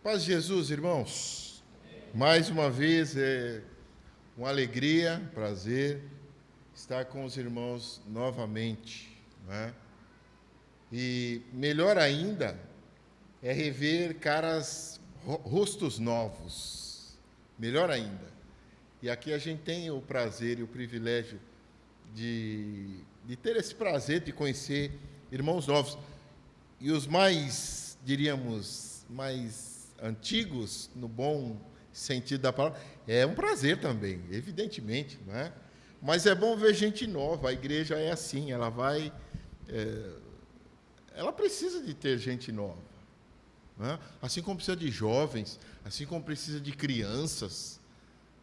Paz de Jesus, irmãos. Mais uma vez é uma alegria, prazer estar com os irmãos novamente, não é? E melhor ainda é rever rostos novos. Melhor ainda. E aqui a gente tem o prazer e o privilégio de ter esse prazer de conhecer irmãos novos. E os mais, diríamos, mais antigos, no bom sentido da palavra, é um prazer também, evidentemente, não é? Mas é bom ver gente nova. A igreja é assim, ela precisa de ter gente nova, não é? Assim como precisa de jovens, assim como precisa de crianças,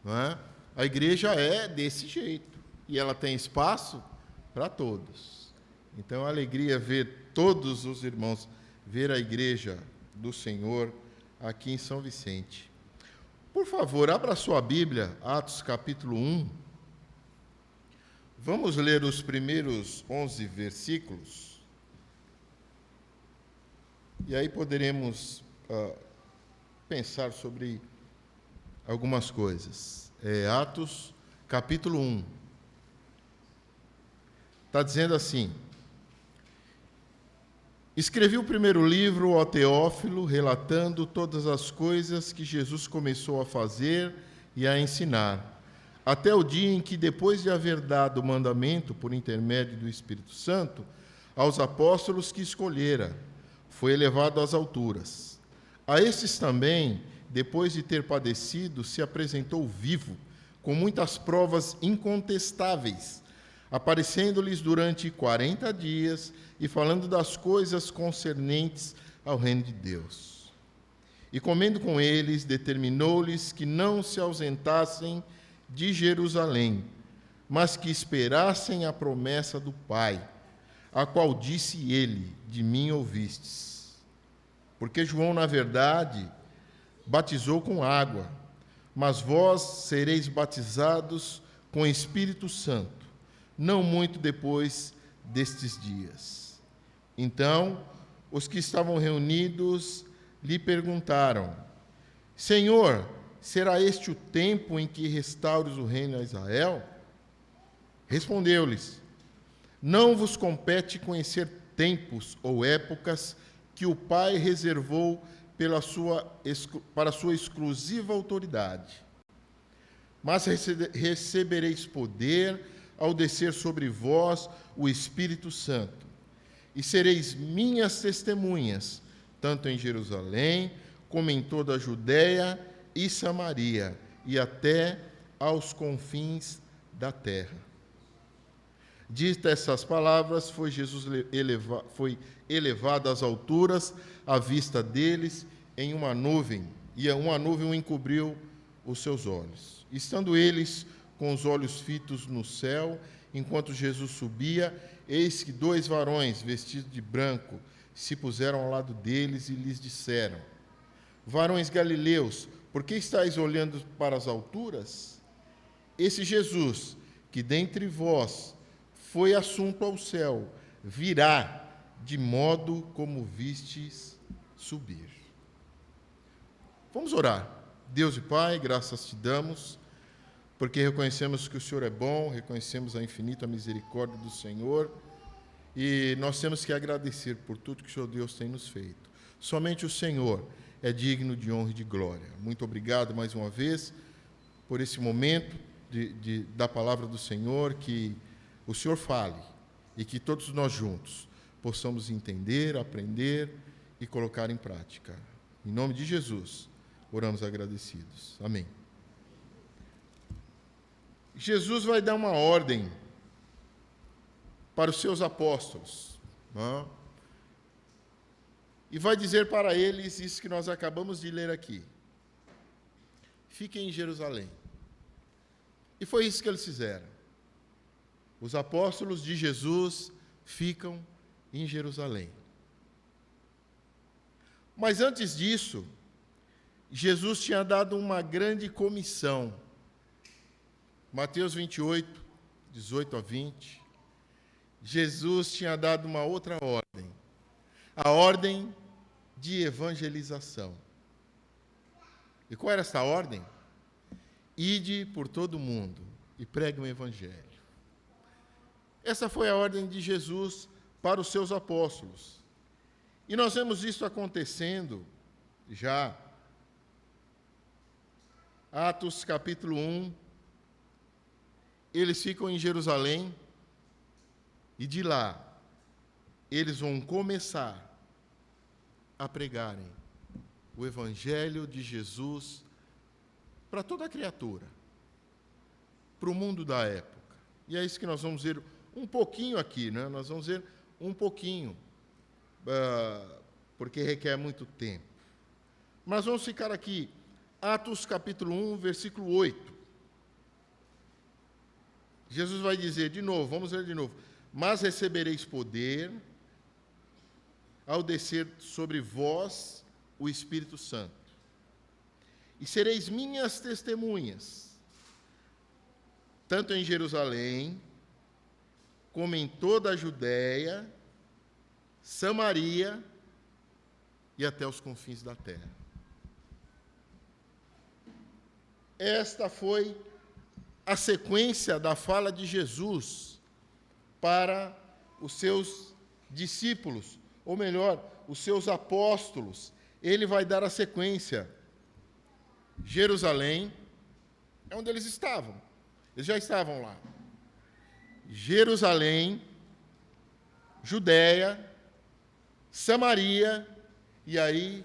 não é? A igreja é desse jeito, e ela tem espaço para todos. Então, é uma alegria ver todos os irmãos, ver a igreja do Senhor aqui em São Vicente. Por favor, abra sua Bíblia, Atos capítulo 1. Vamos ler os primeiros 11 versículos. E aí poderemos pensar sobre algumas coisas. Atos capítulo 1. Está dizendo assim: escrevi o primeiro livro ao Teófilo, relatando todas as coisas que Jesus começou a fazer e a ensinar, até o dia em que, depois de haver dado o mandamento por intermédio do Espírito Santo aos apóstolos que escolhera, foi elevado às alturas. A estes também, depois de ter padecido, se apresentou vivo, com muitas provas incontestáveis, aparecendo-lhes durante 40 dias e falando das coisas concernentes ao reino de Deus. E comendo com eles, determinou-lhes que não se ausentassem de Jerusalém, mas que esperassem a promessa do Pai, a qual disse ele: de mim ouvistes. Porque João, na verdade, batizou com água, mas vós sereis batizados com Espírito Santo, não muito depois destes dias. Então, os que estavam reunidos lhe perguntaram: Senhor, será este o tempo em que restaures o reino a Israel? Respondeu-lhes: não vos compete conhecer tempos ou épocas que o Pai reservou para sua exclusiva autoridade. Mas recebereis poder ao descer sobre vós o Espírito Santo, e sereis minhas testemunhas, tanto em Jerusalém, como em toda a Judéia e Samaria, e até aos confins da terra. Ditas essas palavras, foi Jesus elevado às alturas, à vista deles, em uma nuvem, e uma nuvem o encobriu os seus olhos. Estando eles com os olhos fitos no céu, enquanto Jesus subia, eis que 2 varões, vestidos de branco, se puseram ao lado deles e lhes disseram: varões galileus, por que estáis olhando para as alturas? Esse Jesus, que dentre vós foi assunto ao céu, virá de modo como vistes subir. Vamos orar. Deus e Pai, graças te damos, porque reconhecemos que o Senhor é bom, reconhecemos a infinita misericórdia do Senhor, e nós temos que agradecer por tudo que o Senhor Deus tem nos feito. Somente o Senhor é digno de honra e de glória. Muito obrigado mais uma vez por esse momento da palavra do Senhor, que o Senhor fale e que todos nós juntos possamos entender, aprender e colocar em prática. Em nome de Jesus, oramos agradecidos. Amém. Jesus vai dar uma ordem para os seus apóstolos, não? E vai dizer para eles isso que nós acabamos de ler aqui: fiquem em Jerusalém. E foi isso que eles fizeram. Os apóstolos de Jesus ficam em Jerusalém. Mas antes disso, Jesus tinha dado uma grande comissão. Mateus 28, 18 a 20. Jesus tinha dado uma outra ordem. A ordem de evangelização. E qual era essa ordem? Ide por todo o mundo e pregue o evangelho. Essa foi a ordem de Jesus para os seus apóstolos. E nós vemos isso acontecendo já. Atos capítulo 1, eles ficam em Jerusalém e de lá eles vão começar a pregarem o evangelho de Jesus para toda a criatura, para o mundo da época. E é isso que nós vamos ver um pouquinho aqui, né? Nós vamos ver um pouquinho, porque requer muito tempo. Mas vamos ficar aqui, Atos capítulo 1, versículo 8. Jesus vai dizer de novo, vamos ler de novo. Mas recebereis poder ao descer sobre vós o Espírito Santo. E sereis minhas testemunhas, tanto em Jerusalém, como em toda a Judéia, Samaria e até os confins da terra. Esta foi a sequência da fala de Jesus para os seus discípulos, ou melhor, os seus apóstolos. Ele vai dar a sequência. Jerusalém é onde eles estavam. Eles já estavam lá. Jerusalém, Judéia, Samaria e aí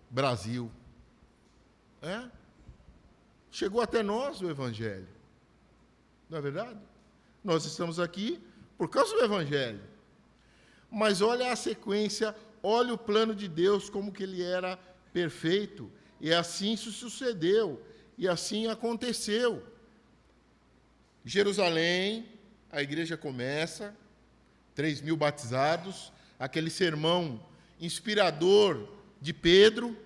Brasil. Chegou até nós o Evangelho. Não é verdade? Nós estamos aqui por causa do Evangelho. Mas olha a sequência, olha o plano de Deus, como que ele era perfeito. E assim se sucedeu. E assim aconteceu. Jerusalém, a igreja começa, 3.000 batizados, aquele sermão inspirador de Pedro.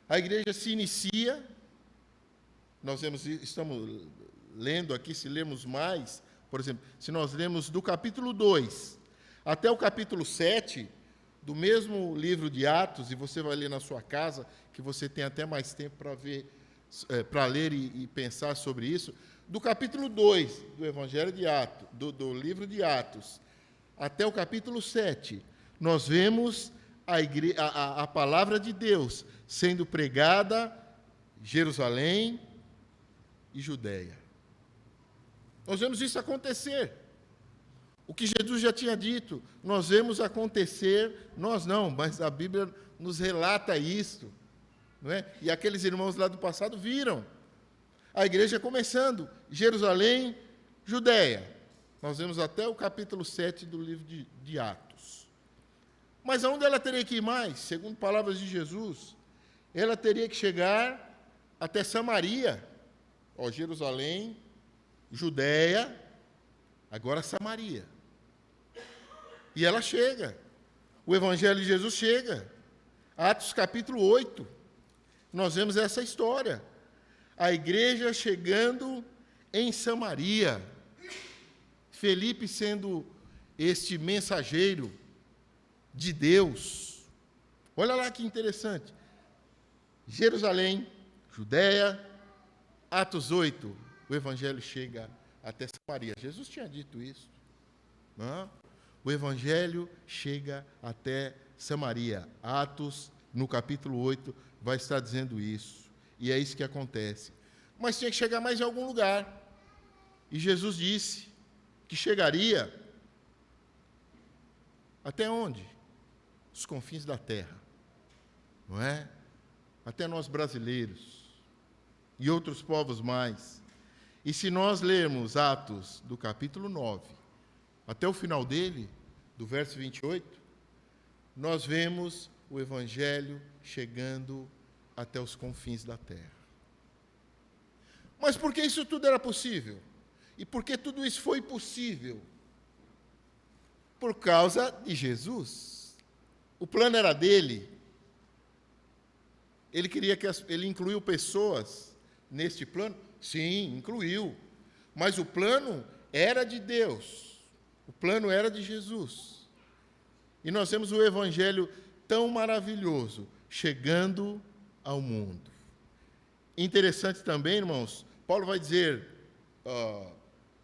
A igreja se inicia. Estamos lendo aqui, se lermos mais, por exemplo, se nós lemos do capítulo 2 até o capítulo 7, do mesmo livro de Atos, e você vai ler na sua casa, que você tem até mais tempo para ver, para ler e pensar sobre isso, do capítulo 2 do Evangelho de Atos, do livro de Atos, até o capítulo 7, nós vemos a palavra de Deus sendo pregada em Jerusalém e Judéia. Nós vemos isso acontecer. O que Jesus já tinha dito, nós vemos acontecer, nós não, mas a Bíblia nos relata isso. Não é? E aqueles irmãos lá do passado viram. A igreja começando, Jerusalém, Judéia. Nós vemos até o capítulo 7 do livro de Atos. Mas aonde ela teria que ir mais? Segundo palavras de Jesus, ela teria que chegar até Samaria. Jerusalém, Judéia, agora Samaria. E ela chega. O Evangelho de Jesus chega. Atos capítulo 8. Nós vemos essa história. A igreja chegando em Samaria. Felipe sendo este mensageiro de Deus. Olha lá que interessante. Jerusalém, Judéia, Atos 8, o Evangelho chega até Samaria. Jesus tinha dito isso. Não? O Evangelho chega até Samaria. Atos, no capítulo 8, vai estar dizendo isso. E é isso que acontece. Mas tinha que chegar mais em algum lugar. E Jesus disse que chegaria até onde? Os confins da terra. Não é? Até nós brasileiros. E outros povos mais. E se nós lermos Atos do capítulo 9, até o final dele, do verso 28, nós vemos o Evangelho chegando até os confins da terra. Mas por que isso tudo era possível? E por que tudo isso foi possível? Por causa de Jesus. O plano era dele. Ele queria ele incluiu pessoas neste plano? Sim, incluiu. Mas o plano era de Deus. O plano era de Jesus. E nós temos o Evangelho tão maravilhoso, chegando ao mundo. Interessante também, irmãos, Paulo vai dizer,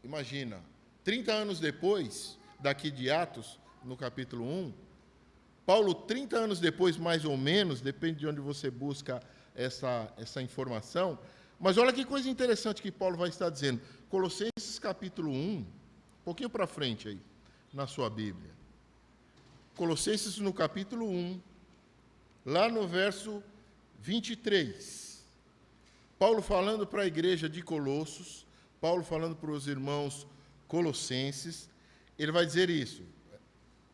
imagina, 30 anos depois, daqui de Atos, no capítulo 1, Paulo, 30 anos depois, mais ou menos, depende de onde você busca essa informação, mas olha que coisa interessante que Paulo vai estar dizendo. Colossenses capítulo 1, um pouquinho para frente aí, na sua Bíblia. Colossenses no capítulo 1, lá no verso 23. Paulo falando para a igreja de Colossos, Paulo falando para os irmãos colossenses, ele vai dizer isso.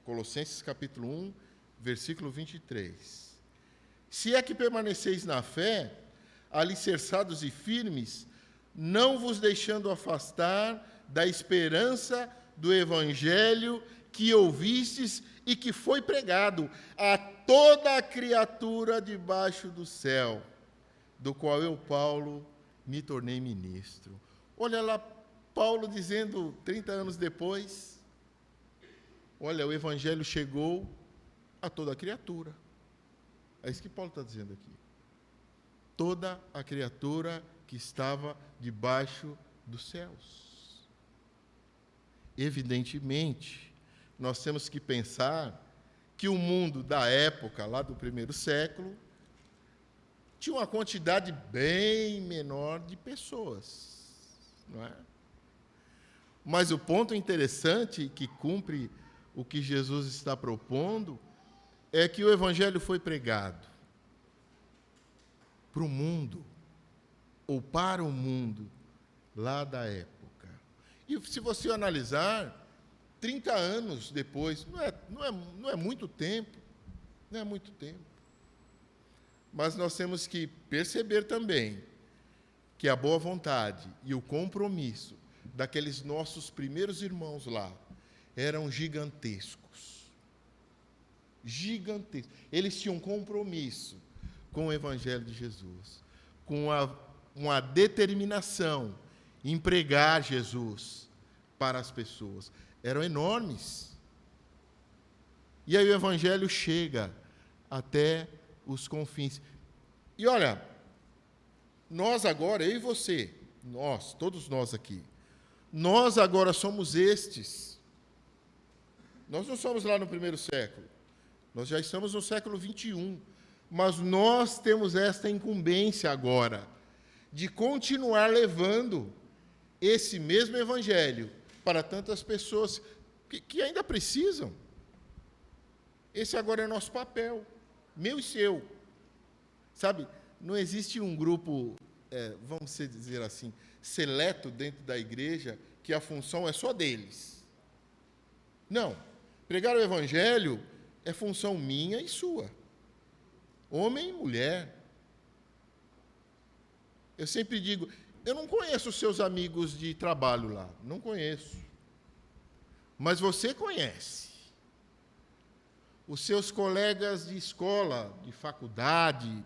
Colossenses capítulo 1, versículo 23. Se é que permaneceis na fé, alicerçados e firmes, não vos deixando afastar da esperança do evangelho que ouvistes e que foi pregado a toda a criatura debaixo do céu, do qual eu, Paulo, me tornei ministro. Olha lá, Paulo dizendo 30 anos depois, olha, o evangelho chegou a toda a criatura. É isso que Paulo está dizendo aqui. Toda a criatura que estava debaixo dos céus. Evidentemente, nós temos que pensar que o mundo da época, lá do primeiro século, tinha uma quantidade bem menor de pessoas, não é? Mas o ponto interessante que cumpre o que Jesus está propondo é que o evangelho foi pregado para o mundo, ou para o mundo, lá da época. E se você analisar, 30 anos depois, não é muito tempo, não é muito tempo. Mas nós temos que perceber também que a boa vontade e o compromisso daqueles nossos primeiros irmãos lá eram gigantescos. Gigantescos. Eles tinham compromisso com o Evangelho de Jesus, com uma determinação em pregar Jesus para as pessoas. Eram enormes. E aí o Evangelho chega até os confins. E olha, nós agora, eu e você, nós, todos nós aqui, nós agora somos estes. Nós não somos lá no primeiro século. Nós já estamos no século 21. Mas nós temos esta incumbência agora de continuar levando esse mesmo evangelho para tantas pessoas que ainda precisam. Esse agora é nosso papel, meu e seu. Sabe, não existe um grupo, vamos dizer assim, seleto dentro da igreja que a função é só deles. Não. Pregar o evangelho é função minha e sua. Homem e mulher. Eu sempre digo, eu não conheço os seus amigos de trabalho lá, não conheço. Mas você conhece. Os seus colegas de escola, de faculdade,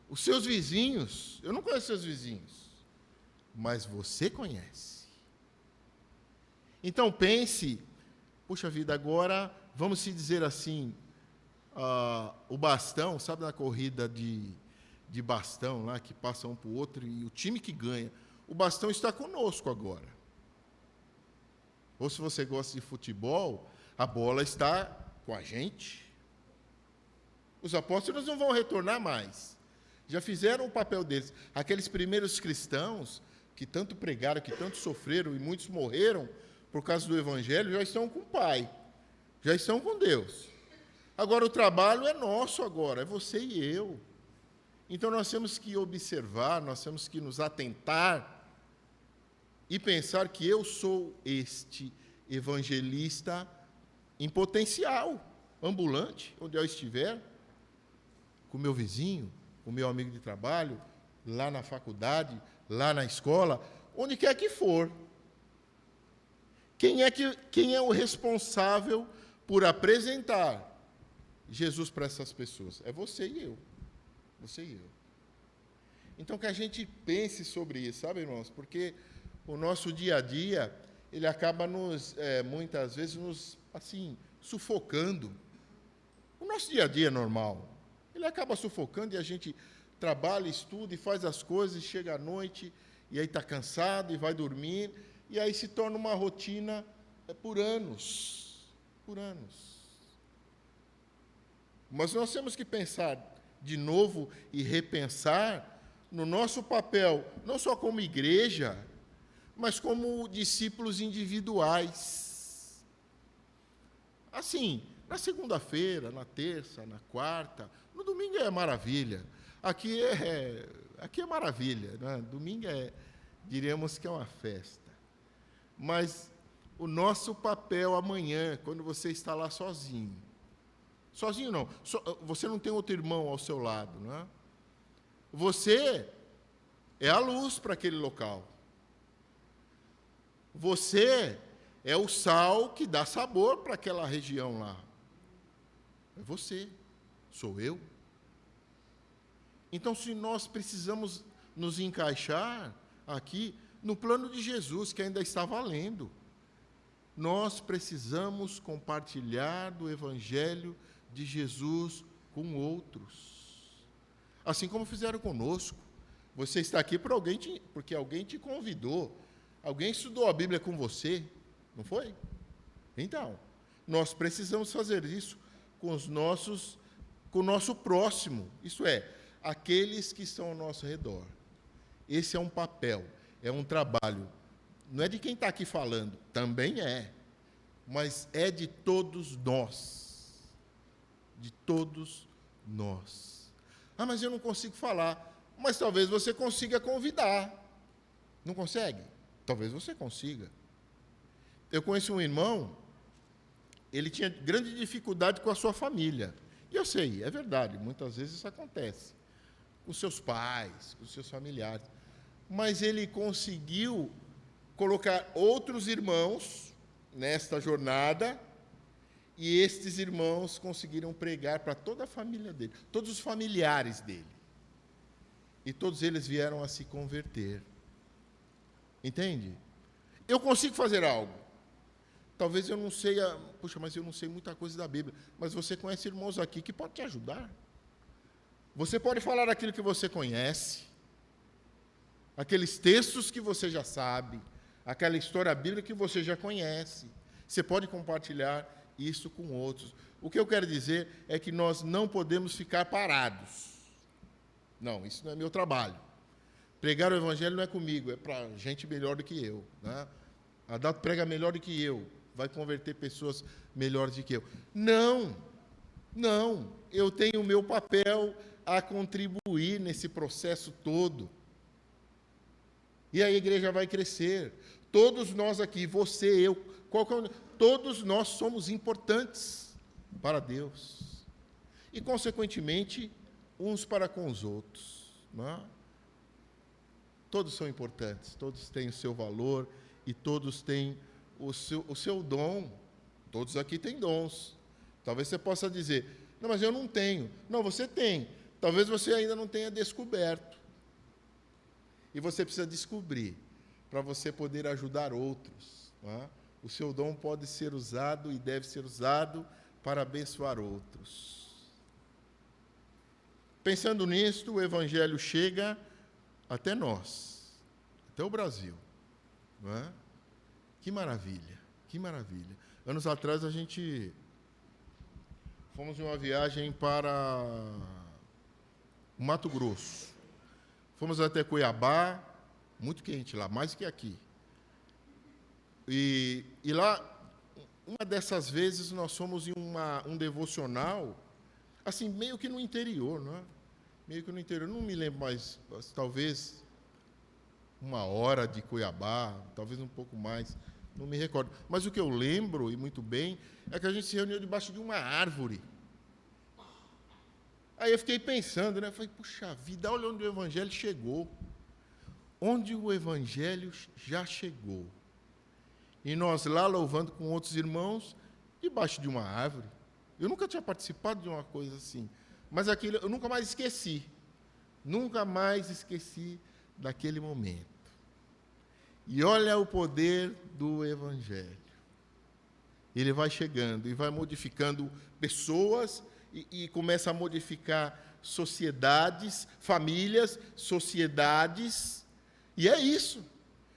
os seus vizinhos. Eu não conheço seus vizinhos, mas você conhece. Então pense, puxa vida, agora, vamos se dizer assim, o bastão, sabe na corrida de bastão lá, que passa um para o outro, e o time que ganha, o bastão está conosco agora. Ou se você gosta de futebol, a bola está com a gente. Os apóstolos não vão retornar mais. Já fizeram o papel deles. Aqueles primeiros cristãos que tanto pregaram, que tanto sofreram, e muitos morreram por causa do evangelho, já estão com o Pai. Já estão com Deus. Agora o trabalho é nosso agora, é você e eu. Então nós temos que observar, nós temos que nos atentar e pensar que eu sou este evangelista em potencial, ambulante, onde eu estiver, com o meu vizinho, com o meu amigo de trabalho, lá na faculdade, lá na escola, onde quer que for. Quem é o responsável por apresentar Jesus para essas pessoas? É você e eu. Você e eu. Então, que a gente pense sobre isso, sabe, irmãos? Porque o nosso dia a dia, ele acaba muitas vezes, assim, sufocando. O nosso dia a dia é normal. Ele acaba sufocando e a gente trabalha, estuda e faz as coisas, chega à noite e aí está cansado e vai dormir, e aí se torna uma rotina por anos. Por anos. Mas nós temos que pensar de novo e repensar no nosso papel, não só como igreja, mas como discípulos individuais. Assim, na segunda-feira, na terça, na quarta, no domingo é maravilha. Aqui é maravilha, né? Domingo diríamos que é uma festa. Mas o nosso papel amanhã, quando você está lá sozinho. Sozinho não, você não tem outro irmão ao seu lado, não é? Você é a luz para aquele local. Você é o sal que dá sabor para aquela região lá. É você, sou eu. Então, se nós precisamos nos encaixar aqui no plano de Jesus, que ainda está valendo, nós precisamos compartilhar do Evangelho de Jesus com outros. Assim como fizeram conosco. Você está aqui porque alguém te convidou. Alguém estudou a Bíblia com você, não foi? Então, nós precisamos fazer isso com o nosso próximo, isto é, aqueles que estão ao nosso redor. Esse é um papel, é um trabalho. Não é de quem está aqui falando, também é, mas é de todos nós. De todos nós. Ah, mas eu não consigo falar. Mas talvez você consiga convidar. Não consegue? Talvez você consiga. Eu conheço um irmão, ele tinha grande dificuldade com a sua família. E eu sei, é verdade, muitas vezes isso acontece. Com seus pais, com seus familiares. Mas ele conseguiu colocar outros irmãos nesta jornada, e estes irmãos conseguiram pregar para toda a família dele, todos os familiares dele. E todos eles vieram a se converter. Entende? Eu consigo fazer algo. Talvez eu não sei, mas eu não sei muita coisa da Bíblia. Mas você conhece irmãos aqui que podem te ajudar. Você pode falar aquilo que você conhece, aqueles textos que você já sabe, aquela história bíblica que você já conhece. Você pode compartilhar isso com outros. O que eu quero dizer é que nós não podemos ficar parados. Não, isso não é meu trabalho. Pregar o Evangelho não é comigo, é para gente melhor do que eu. Né? Adalto prega melhor do que eu, vai converter pessoas melhores do que eu. Não, eu tenho o meu papel a contribuir nesse processo todo. E a igreja vai crescer. Todos nós aqui, você, eu, todos nós somos importantes para Deus. E, consequentemente, uns para com os outros. Não é? Todos são importantes, todos têm o seu valor e todos têm o seu dom. Todos aqui têm dons. Talvez você possa dizer, não, mas eu não tenho. Não, você tem. Talvez você ainda não tenha descoberto. E você precisa descobrir para você poder ajudar outros. Não é? O seu dom pode ser usado e deve ser usado para abençoar outros. Pensando nisto, o Evangelho chega até nós, até o Brasil. Não é? Que maravilha, que maravilha. Anos atrás a gente fomos em uma viagem para o Mato Grosso. Fomos até Cuiabá, muito quente lá, mais do que aqui. E lá, uma dessas vezes, nós fomos em um devocional, assim, meio que no interior, não é? Meio que no interior, não me lembro mais, talvez 1 hora de Cuiabá, talvez um pouco mais, não me recordo. Mas o que eu lembro, e muito bem, é que a gente se reuniu debaixo de uma árvore. Aí eu fiquei pensando, né? Falei, puxa vida, olha onde o Evangelho chegou. Onde o Evangelho já chegou. E nós lá louvando com outros irmãos, debaixo de uma árvore. Eu nunca tinha participado de uma coisa assim. Mas aquilo eu nunca mais esqueci. Nunca mais esqueci daquele momento. E olha o poder do Evangelho. Ele vai chegando e vai modificando pessoas e começa a modificar sociedades, famílias, sociedades. E é isso.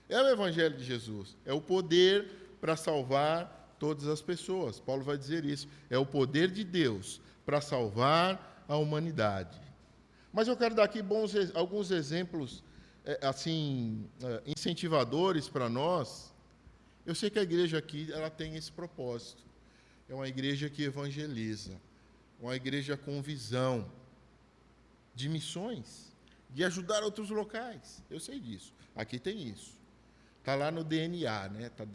É o Evangelho de Jesus. É o poder para salvar todas as pessoas. Paulo vai dizer isso. É o poder de Deus para salvar a humanidade. Mas eu quero dar aqui alguns exemplos incentivadores para nós. Eu sei que a igreja aqui ela tem esse propósito. É uma igreja que evangeliza, uma igreja com visão de missões, de ajudar outros locais. Eu sei disso. Aqui tem isso. Está lá no DNA, né? Está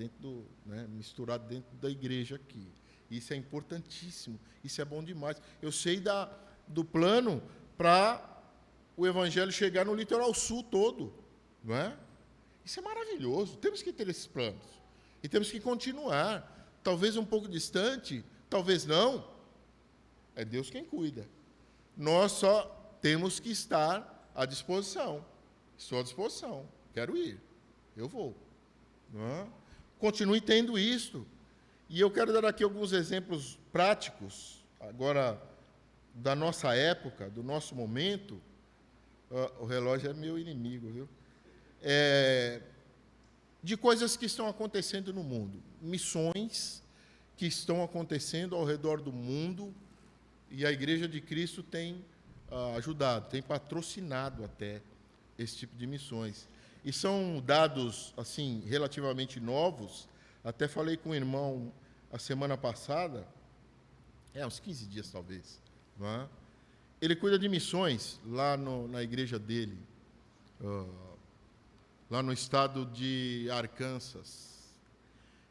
misturado dentro da igreja aqui. Isso é importantíssimo. Isso é bom demais. Eu sei do plano para o evangelho chegar no litoral sul todo, não é? Isso é maravilhoso. Temos que ter esses planos. E temos que continuar. Talvez um pouco distante, talvez não. É Deus quem cuida. Nós só temos que estar à disposição. Estou à disposição. Quero ir. Eu vou. Não é? Continue tendo isto. E eu quero dar aqui alguns exemplos práticos, agora, da nossa época, do nosso momento. O relógio é meu inimigo, viu? De coisas que estão acontecendo no mundo. Missões que estão acontecendo ao redor do mundo, e a Igreja de Cristo tem ajudado, tem patrocinado até esse tipo de missões. E são dados, assim, relativamente novos. Até falei com o irmão a semana passada, uns 15 dias talvez, não é? Ele cuida de missões lá na igreja dele, lá no estado de Arkansas.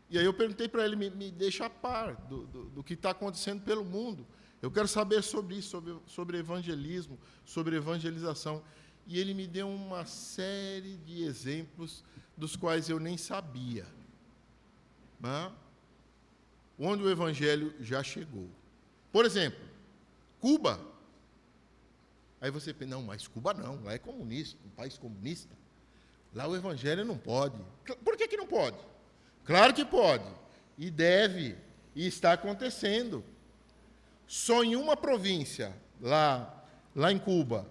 E aí eu perguntei para ele, me deixa a par do que está acontecendo pelo mundo. Eu quero saber sobre isso, sobre evangelismo, sobre evangelização. E ele me deu uma série de exemplos dos quais eu nem sabia. Né? Onde o evangelho já chegou. Por exemplo, Cuba. Aí você pensa, não, mas Cuba não, lá é comunista, um país comunista. Lá o evangelho não pode. Por que não pode? Claro que pode, e deve, e está acontecendo. Só em uma província, lá em Cuba,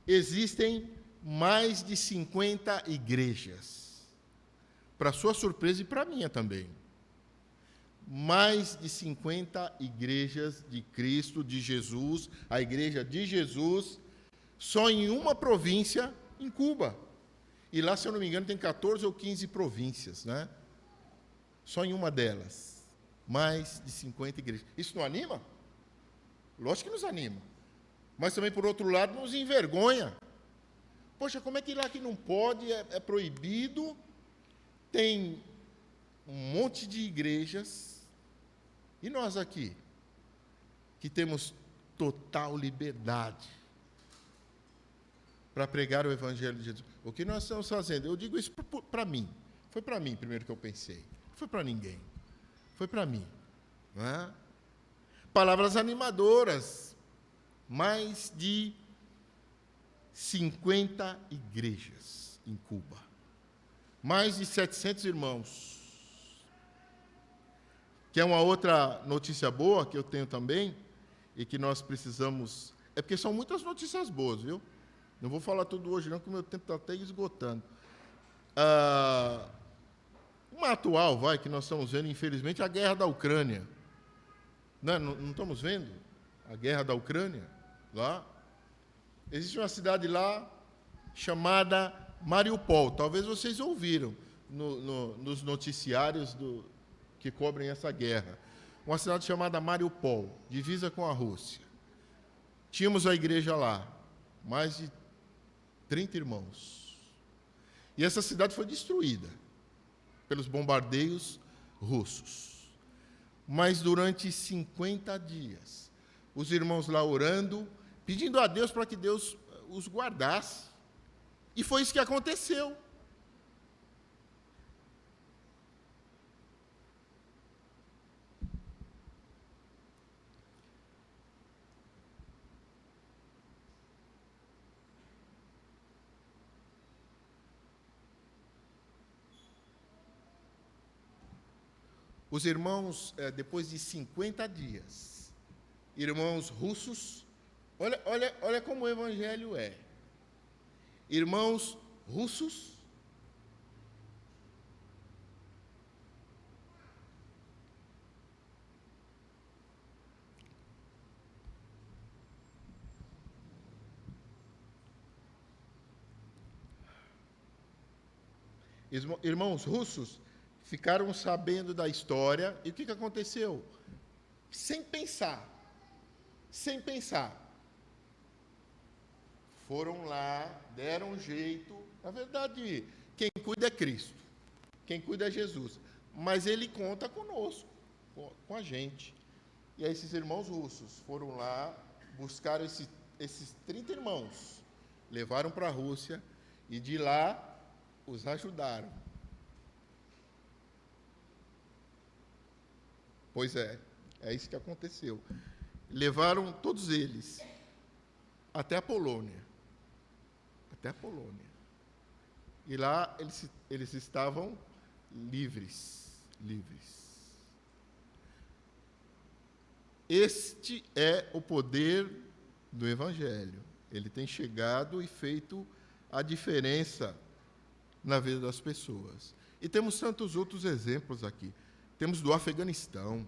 existem mais de 50 igrejas. Para sua surpresa e para a minha também. Mais de 50 igrejas de Cristo, de Jesus, a igreja de Jesus, só em uma província, em Cuba. E lá, se eu não me engano, tem 14 ou 15 províncias, né? Só em uma delas. Mais de 50 igrejas. Isso não anima? Lógico que nos anima. Mas também, por outro lado, nos envergonha. Poxa, como é que lá que não pode, é proibido, tem um monte de igrejas, e nós aqui, que temos total liberdade para pregar o Evangelho de Jesus. O que nós estamos fazendo? Eu digo isso para mim. Foi para mim primeiro que eu pensei. Não foi para ninguém. Foi para mim. Não é? Palavras animadoras. Mais de 50 igrejas em Cuba. Mais de 700 irmãos. Que é uma outra notícia boa que eu tenho também, e que nós precisamos... É porque são muitas notícias boas, viu? Não vou falar tudo hoje não, porque o meu tempo está até esgotando. Uma atual, que nós estamos vendo, infelizmente, a guerra da Ucrânia. Não estamos vendo a guerra da Ucrânia? Lá. Existe uma cidade lá chamada Mariupol. Talvez vocês ouviram nos noticiários que cobrem essa guerra. Uma cidade chamada Mariupol, divisa com a Rússia. Tínhamos a igreja lá, mais de 30 irmãos. E essa cidade foi destruída pelos bombardeios russos. Mas durante 50 dias, os irmãos lá orando, pedindo a Deus para que Deus os guardasse. E foi isso que aconteceu. Os irmãos, depois de 50 dias, irmãos russos, Olha como o evangelho é. Irmãos russos, irmãos russos ficaram sabendo da história e o que aconteceu? Sem pensar, foram lá, deram um jeito. Na verdade, quem cuida é Cristo, quem cuida é Jesus, mas Ele conta conosco, com a gente. E aí esses irmãos russos foram lá, buscaram esses 30 irmãos, levaram para a Rússia e de lá os ajudaram. Pois é isso que aconteceu. Levaram todos eles até a Polônia. E lá eles estavam livres. Este é o poder do Evangelho. Ele tem chegado e feito a diferença na vida das pessoas. E temos tantos outros exemplos aqui. Temos do Afeganistão.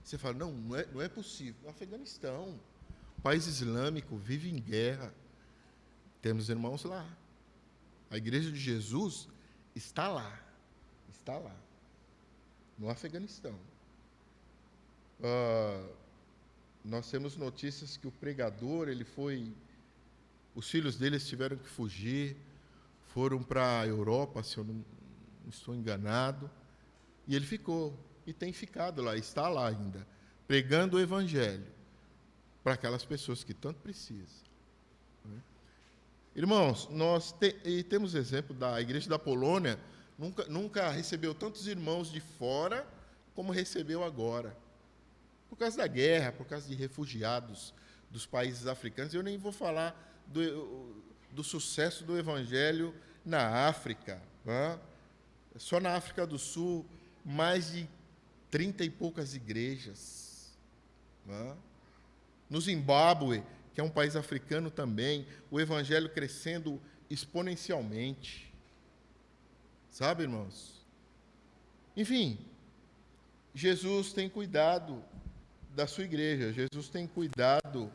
Você fala, não é possível. No Afeganistão, país islâmico, vive em guerra. Temos irmãos lá. A Igreja de Jesus está lá, no Afeganistão. Nós temos notícias que o pregador, os filhos deles tiveram que fugir, foram para a Europa, se eu não estou enganado, e ele ficou, e tem ficado lá, está lá ainda, pregando o Evangelho para aquelas pessoas que tanto precisam. Irmãos, e temos exemplo da Igreja da Polônia, nunca recebeu tantos irmãos de fora como recebeu agora. Por causa da guerra, por causa de refugiados dos países africanos. Eu nem vou falar do sucesso do Evangelho na África. Né? Só na África do Sul, mais de 30 e poucas igrejas. Né? No Zimbábue, que é um país africano também, o Evangelho crescendo exponencialmente. Sabe, irmãos? Enfim, Jesus tem cuidado da sua igreja, Jesus tem cuidado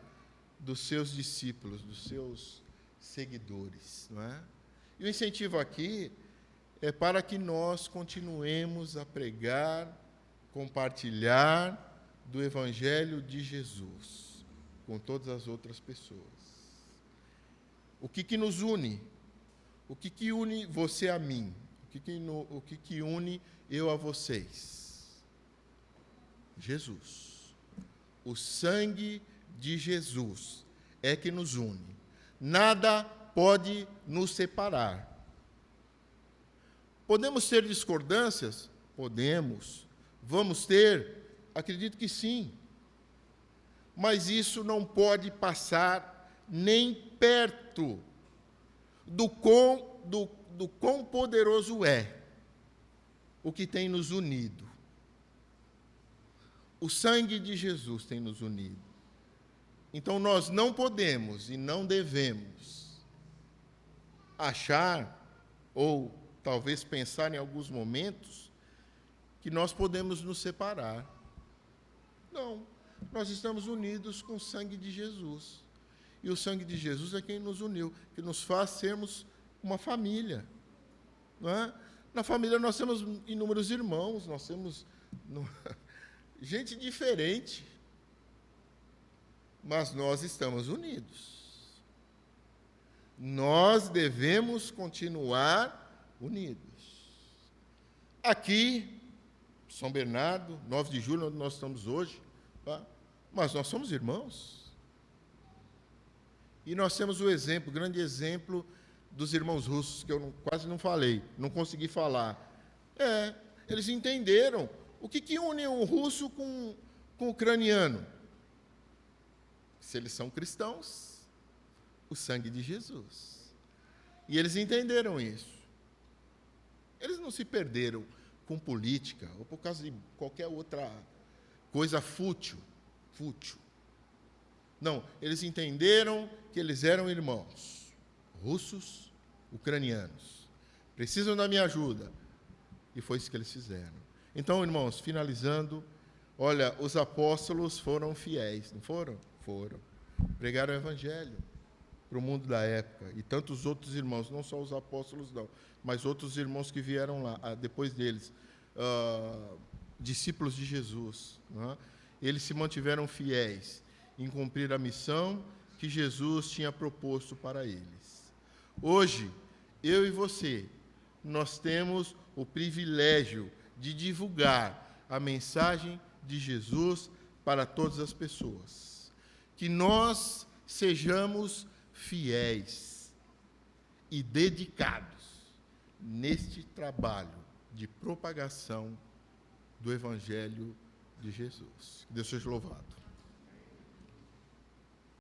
dos seus discípulos, dos seus seguidores. Não é? E o incentivo aqui é para que nós continuemos a pregar, compartilhar do Evangelho de Jesus com todas as outras pessoas. O que nos une? O que une você a mim? O que une eu a vocês? Jesus. O sangue de Jesus é que nos une. Nada pode nos separar. Podemos ter discordâncias? Podemos. Vamos ter? Acredito que sim. Mas isso não pode passar nem perto do quão poderoso é o que tem nos unido. O sangue de Jesus tem nos unido. Então, nós não podemos e não devemos achar, ou talvez pensar em alguns momentos, que nós podemos nos separar. Não. Nós estamos unidos com o sangue de Jesus. E o sangue de Jesus é quem nos uniu, que nos faz sermos uma família. Não é? Na família nós temos inúmeros irmãos, nós temos gente diferente, mas nós estamos unidos. Nós devemos continuar unidos. Aqui, São Bernardo, 9 de julho, onde nós estamos hoje, mas nós somos irmãos. E nós temos o grande exemplo dos irmãos russos, que eu quase não falei, não consegui falar. Eles entenderam o que une o russo com o ucraniano. Se eles são cristãos, o sangue de Jesus. E eles entenderam isso. Eles não se perderam com política ou por causa de qualquer outra coisa fútil. Não, eles entenderam que eles eram irmãos, russos, ucranianos. Precisam da minha ajuda. E foi isso que eles fizeram. Então, irmãos, finalizando, olha, os apóstolos foram fiéis, não foram? Foram. Pregaram o evangelho para o mundo da época. E tantos outros irmãos, não só os apóstolos não, mas outros irmãos que vieram lá, depois deles, discípulos de Jesus. Não? Eles se mantiveram fiéis em cumprir a missão que Jesus tinha proposto para eles. Hoje, eu e você, nós temos o privilégio de divulgar a mensagem de Jesus para todas as pessoas. Que nós sejamos fiéis e dedicados neste trabalho de propagação do Evangelho de Jesus. Que Deus seja louvado.